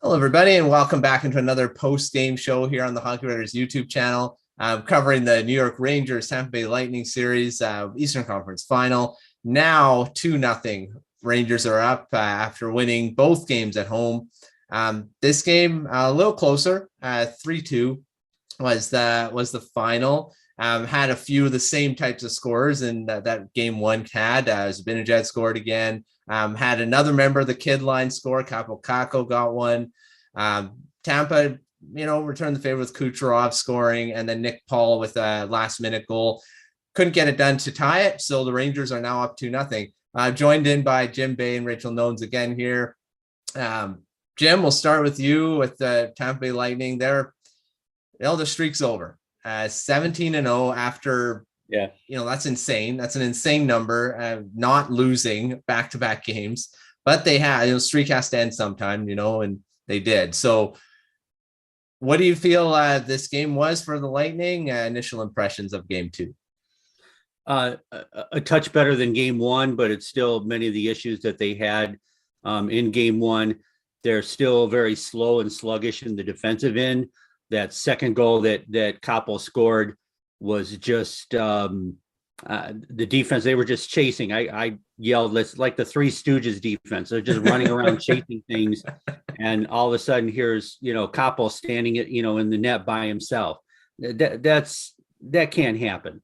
Hello, everybody, and welcome back into another post-game show here on the Hockey Writers YouTube channel, covering the New York Rangers Tampa Bay Lightning series, Eastern Conference Final. Now 2-0. Rangers are up after winning both games at home. This game a little closer, 3-2 was the final. Had a few of the same types of scores in that game one had. Zibanejad scored again. Had another member of the kid line score. Kaapo Kakko got one. Tampa, returned the favor with Kucherov scoring, and then Nick Paul with a last-minute goal. Couldn't get it done to tie it, so the Rangers are now up 2-0. Joined in by Jim Bay and Rachel Nones again here. Jim, we'll start with you with the Tampa Bay Lightning. The streak's over. 17-0 after, that's insane. That's an insane number, not losing back-to-back games. But they had, streak has to end sometime, and they did. So what do you feel this game was for the Lightning? Initial impressions of game two? A touch better than game one, but it's still many of the issues that they had in game one. They're still very slow and sluggish in the defensive end. That second goal that Kaapo scored was just the defense. They were just chasing. I yelled, "Let's like the Three Stooges defense." They're just running around chasing things. And all of a sudden here's, Kaapo standing in the net by himself. That can't happen.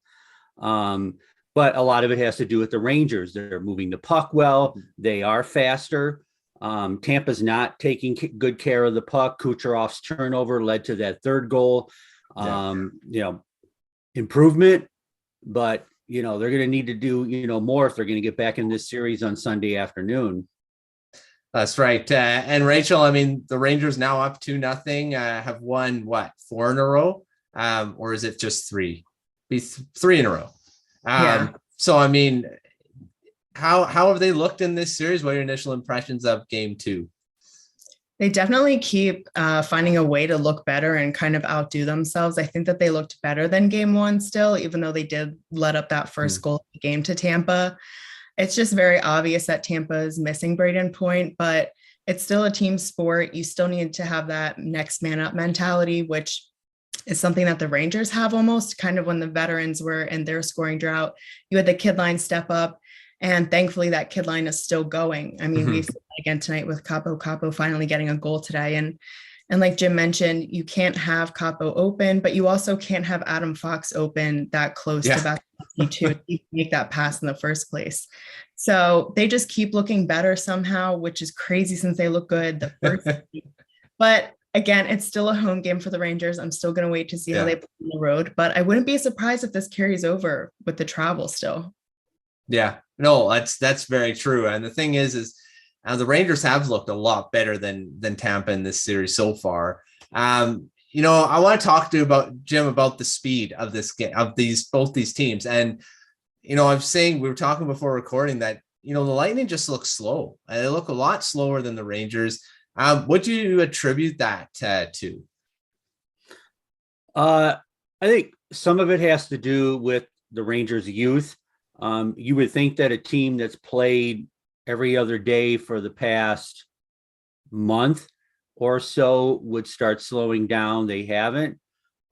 But a lot of it has to do with the Rangers. They're moving the puck well. They are faster. Tampa's not taking good care of the puck. Kucherov's turnover led to that third goal. Improvement, but they're going to need to do more if they're going to get back in this series on Sunday afternoon. That's right. And Rachel, the Rangers now up 2-0, have won 4 in a row, or is it just 3? Be 3 in a row. So how have they looked in this series? What are your initial impressions of game two? They definitely keep finding a way to look better and kind of outdo themselves. I think that they looked better than game one still, even though they did let up that first goal of the game to Tampa. It's just very obvious that Tampa is missing Braden Point, but it's still a team sport. You still need to have that next man up mentality, which is something that the Rangers have almost kind of when the veterans were in their scoring drought. You had the kid line step up. And thankfully, that kid line is still going. We saw again tonight with Kaapo finally getting a goal today. And like Jim mentioned, you can't have Kaapo open, but you also can't have Adam Fox open that close to Vasilevskiy to make that pass in the first place. So they just keep looking better somehow, which is crazy since they look good the first game. But again, it's still a home game for the Rangers. I'm still going to wait to see how they play on the road. But I wouldn't be surprised if this carries over with the travel still. Yeah, no, that's very true. And the thing is the Rangers have looked a lot better than Tampa in this series so far. I want to talk to you about Jim about the speed of this game, of both these teams. And I'm saying, we were talking before recording that the Lightning just look slow. They look a lot slower than the Rangers. What do you attribute that to? I think some of it has to do with the Rangers' youth. You would think that a team that's played every other day for the past month or so would start slowing down. They haven't.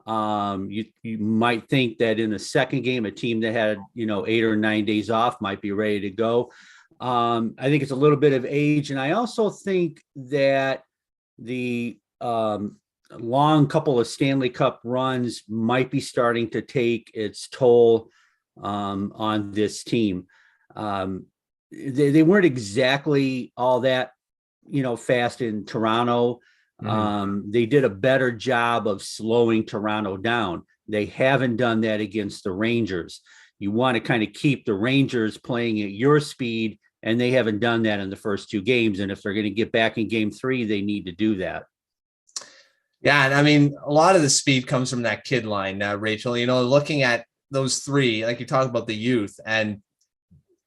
You might think that in the second game, a team that had 8 or 9 days off might be ready to go. I think it's a little bit of age, and I also think that the long couple of Stanley Cup runs might be starting to take its toll on this team. They weren't exactly all that fast in Toronto. They did a better job of slowing Toronto down. They haven't done that against the Rangers. You want to kind of keep the Rangers playing at your speed, and they haven't done that in the first 2 games. And if they're going to get back in game 3, they need to do that. Yeah, and a lot of the speed comes from that kid line, Rachel. Looking at those 3, like you talk about the youth, and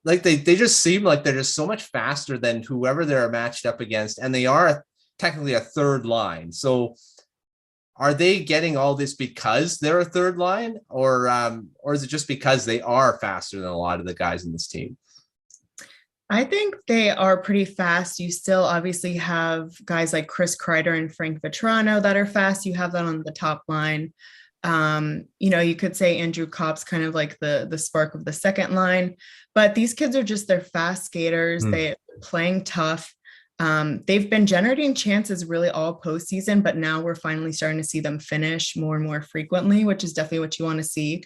like they just seem like they're just so much faster than whoever they're matched up against, and they are technically a third line. So are they getting all this because they're a third line, or is it just because they are faster than a lot of the guys in this team? I think they are pretty fast. You still obviously have guys like Chris Kreider and Frank Vetrano that are fast. You have that on the top line. You could say Andrew Kopp's kind of like the spark of the second line, but these kids are just, they're fast skaters. They're playing tough. They've been generating chances really all postseason, but now we're finally starting to see them finish more and more frequently, which is definitely what you want to see.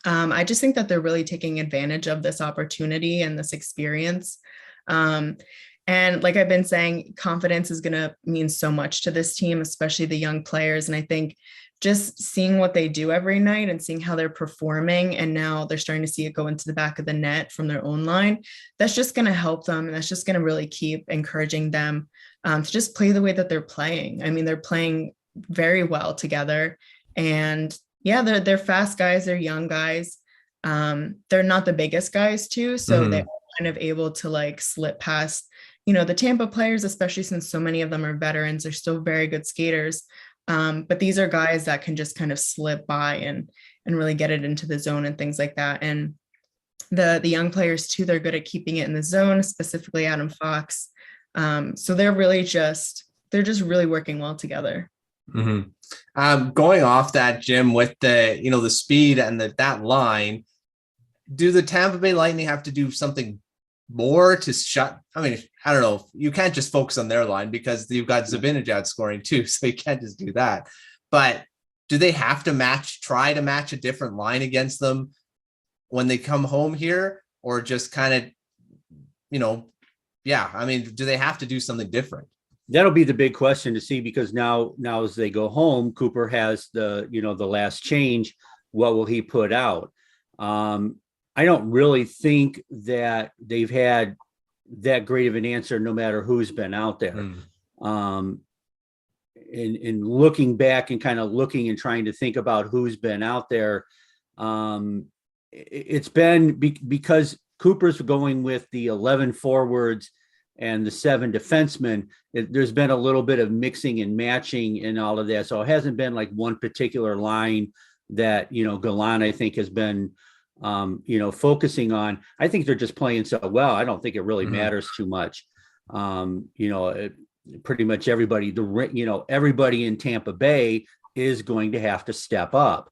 I just think that they're really taking advantage of this opportunity and this experience. And like I've been saying, confidence is going to mean so much to this team, especially the young players. And I think just seeing what they do every night and seeing how they're performing, and now they're starting to see it go into the back of the net from their own line, that's just going to help them. And that's just going to really keep encouraging them to just play the way that they're playing. I mean, they're playing very well together. And yeah, they're fast guys. They're young guys. They're not the biggest guys too. So they're kind of able to like slip past, the Tampa players, especially since so many of them are veterans. They're still very good skaters. But these are guys that can just kind of slip by and really get it into the zone and things like that. And the young players too, they're good at keeping it in the zone, specifically Adam Fox. So they're just really working well together. Going off that, Jim, with the speed and that line, do the Tampa Bay Lightning have to do something more to shut? I mean, I don't know. You can't just focus on their line because you've got Zibanejad scoring too, so you can't just do that. But do they have to try to match a different line against them when they come home here, or just kind of, I mean, do they have to do something different? That'll be the big question to see, because now as they go home, Cooper has the last change. What will he put out? I don't really think that they've had that great of an answer, no matter who's been out there. In looking back and kind of looking and trying to think about who's been out there, it's been because Cooper's going with the 11 forwards and the 7 defensemen. There's been a little bit of mixing and matching in all of that. So it hasn't been like one particular line that, Gallant, I think, has been, focusing on. I think they're just playing so well. I don't think it really matters too much. Pretty much everybody, everybody in Tampa Bay is going to have to step up.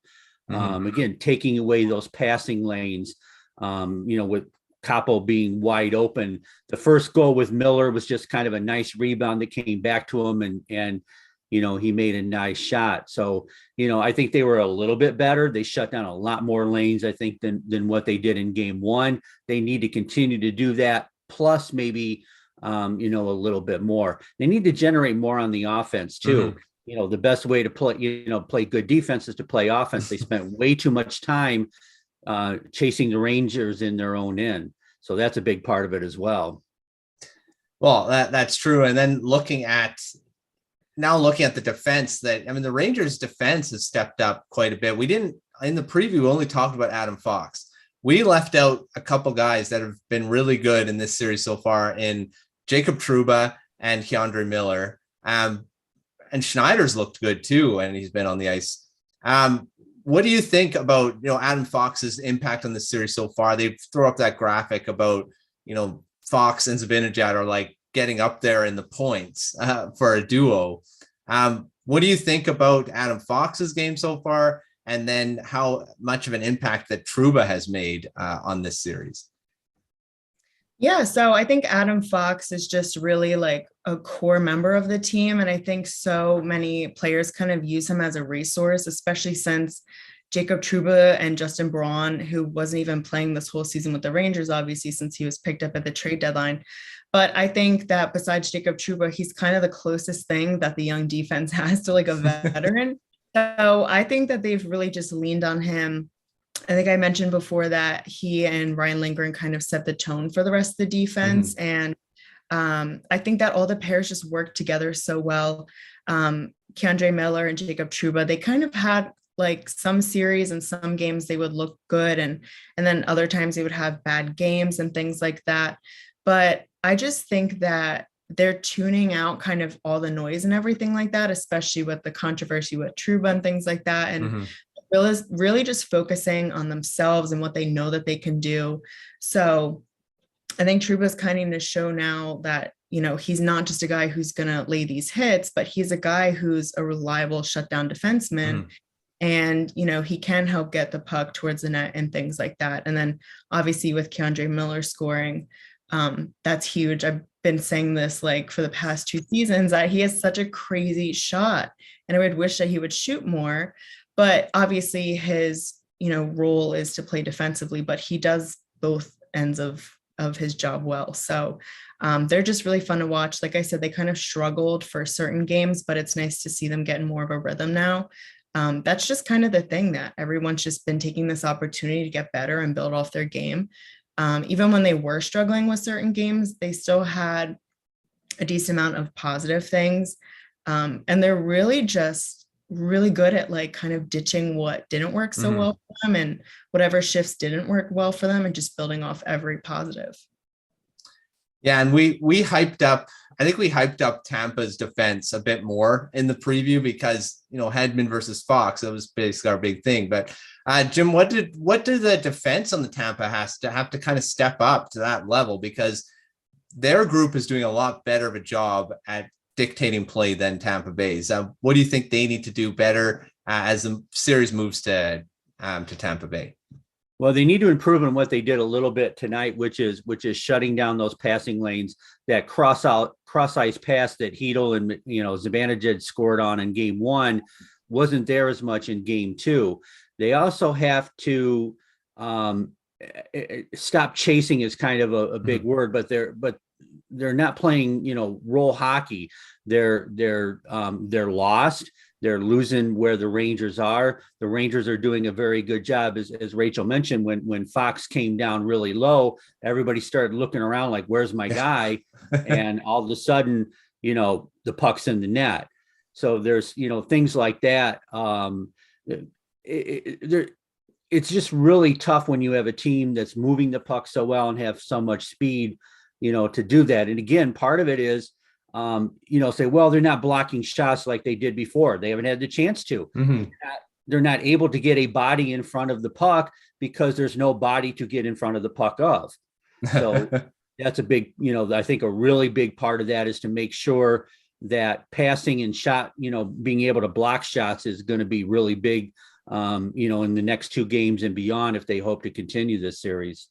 Again, taking away those passing lanes, with Kaapo being wide open. The first goal with Miller was just kind of a nice rebound that came back to him, and he made a nice shot. So, I think they were a little bit better. They shut down a lot more lanes, I think, than what they did in game one. They need to continue to do that. Plus maybe, a little bit more. They need to generate more on the offense too. The best way to play good defense is to play offense. They spent way too much time chasing the Rangers in their own end. So that's a big part of it as well. Well, that's true. And then looking at the defense, the Rangers defense has stepped up quite a bit. We didn't, in the preview, we only talked about Adam Fox. We left out a couple guys that have been really good in this series so far, in Jacob Trouba and K'Andre Miller. And Schneider's looked good too, and he's been on the ice. What do you think about, Adam Fox's impact on the series so far? They throw up that graphic about, Fox and Zibanejad are like getting up there in the points for a duo. What do you think about Adam Fox's game so far? And then how much of an impact that Trouba has made on this series? Yeah, so I think Adam Fox is just really like a core member of the team. And I think so many players kind of use him as a resource, especially since Jacob Trouba and Justin Braun, who wasn't even playing this whole season with the Rangers, obviously, since he was picked up at the trade deadline. But I think that besides Jacob Trouba, he's kind of the closest thing that the young defense has to like a veteran. So I think that they've really just leaned on him. I think I mentioned before that he and Ryan Lindgren kind of set the tone for the rest of the defense. And I think that all the pairs just worked together so well. K'Andre Miller and Jacob Trouba, they kind of had like some series and some games they would look good. And then other times they would have bad games and things like that. But I just think that they're tuning out kind of all the noise and everything like that, especially with the controversy with Trouba and things like that. And really just focusing on themselves and what they know that they can do. So I think Trouba's kind of to show now that, he's not just a guy who's going to lay these hits, but he's a guy who's a reliable shutdown defenseman. And, he can help get the puck towards the net and things like that. And then obviously with Keandre Miller scoring, that's huge. I've been saying this like for the past 2 seasons that he has such a crazy shot, and I would wish that he would shoot more, but obviously his, role is to play defensively, but he does both ends of his job well. So they're just really fun to watch. Like I said, they kind of struggled for certain games, but it's nice to see them getting more of a rhythm now. That's just kind of the thing, that everyone's just been taking this opportunity to get better and build off their game. Even when they were struggling with certain games, they still had a decent amount of positive things. And they're really just really good at like kind of ditching what didn't work so well for them, and whatever shifts didn't work well for them, and just building off every positive. Yeah, and we hyped up, I think we hyped up Tampa's defense a bit more in the preview because, Hedman versus Fox, that was basically our big thing. But Jim, what did the defense on the Tampa have to kind of step up to that level? Because their group is doing a lot better of a job at dictating play than Tampa Bay's. What do you think they need to do better as the series moves to Tampa Bay? Well, they need to improve on what they did a little bit tonight, which is shutting down those passing lanes. That cross ice pass that Hedl and Zibanejad scored on in game 1 wasn't there as much in game 2. They also have to stop chasing is kind of a big word, but they're not playing roll hockey. They're lost. They're losing where the Rangers are. The Rangers are doing a very good job, as Rachel mentioned. When Fox came down really low, everybody started looking around like, "Where's my guy?" And all of a sudden, the puck's in the net. So there's things like that. It's just really tough when you have a team that's moving the puck so well and have so much speed, to do that. And again, part of it is, say, well, they're not blocking shots like they did before. They haven't had the chance to. They're not able to get a body in front of the puck because there's no body to get in front of the puck of. So that's a big, I think a really big part of that is to make sure that passing and shot, being able to block shots is going to be really big, in the next 2 games and beyond if they hope to continue this series.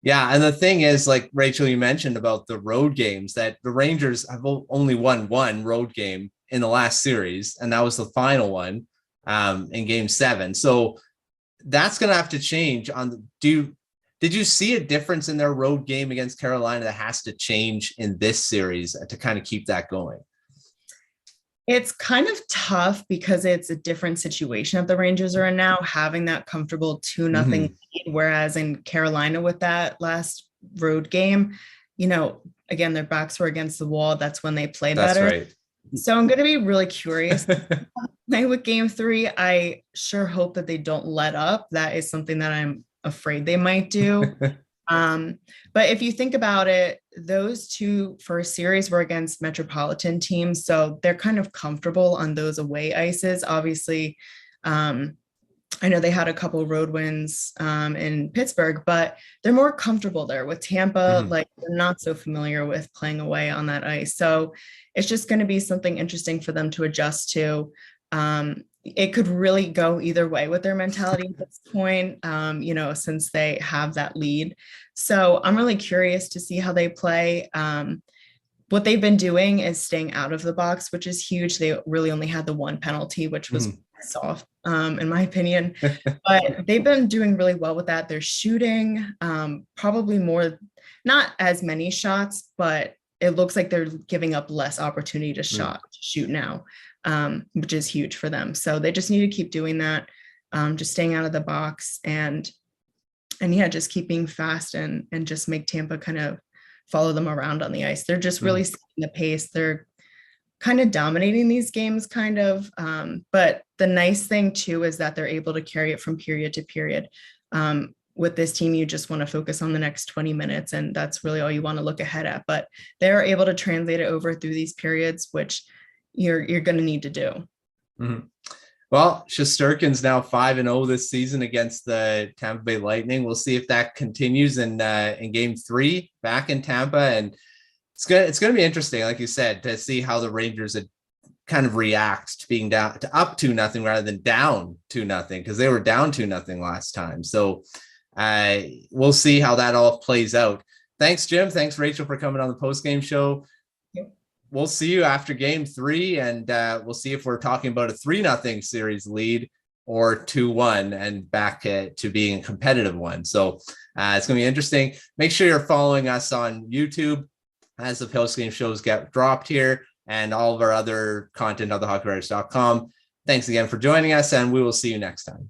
Yeah, and the thing is, like Rachel, you mentioned about the road games, that the Rangers have only won 1 road game in the last series, and that was the final one in Game 7. So that's going to have to change. Did you see a difference in their road game against Carolina that has to change in this series to kind of keep that going? It's kind of tough because it's a different situation that the Rangers are in now, having that comfortable 2-0 lead, whereas in Carolina with that last road game, again, their backs were against the wall. That's when they play better. That's right. So I'm going to be really curious. With Game 3, I sure hope that they don't let up. That is something that I'm afraid they might do. But if you think about it, those 2 first series were against metropolitan teams, so they're kind of comfortable on those away ices. Obviously, I know they had a couple road wins in Pittsburgh, but they're more comfortable there. With Tampa, like they're not so familiar with playing away on that ice. So it's just going to be something interesting for them to adjust to. It could really go either way with their mentality at this point, since they have that lead. So I'm really curious to see how they play. What they've been doing is staying out of the box, which is huge. They really only had the 1 penalty, which was soft, in my opinion. But they've been doing really well with that. They're shooting probably more, not as many shots, but it looks like they're giving up less opportunity to shoot now, which is huge for them. So they just need to keep doing that, just staying out of the box and yeah, just keeping fast and just make Tampa kind of follow them around on the ice. They're just really setting the pace. They're kind of dominating these games kind of. But the nice thing too is that they're able to carry it from period to period. With this team, you just want to focus on the next 20 minutes, and that's really all you want to look ahead at. But they're able to translate it over through these periods, which you're going to need to do. Well, Shesterkin's now 5-0 this season against the Tampa Bay Lightning. We'll see if that continues in Game 3 back in Tampa, and it's gonna be interesting, like you said, to see how the Rangers kind of react to being down to up 2-0 rather than down 2-0, because they were down 2-0 last time. So we'll see how that all plays out. Thanks, Jim. Thanks, Rachel, for coming on the post-game show. We'll see you after Game 3, and we'll see if we're talking about a 3-0 series lead or 2-1 and back to being a competitive one. So it's going to be interesting. Make sure you're following us on YouTube as the post-game shows get dropped here, and all of our other content on thehockeywriters.com. Thanks again for joining us, and we will see you next time.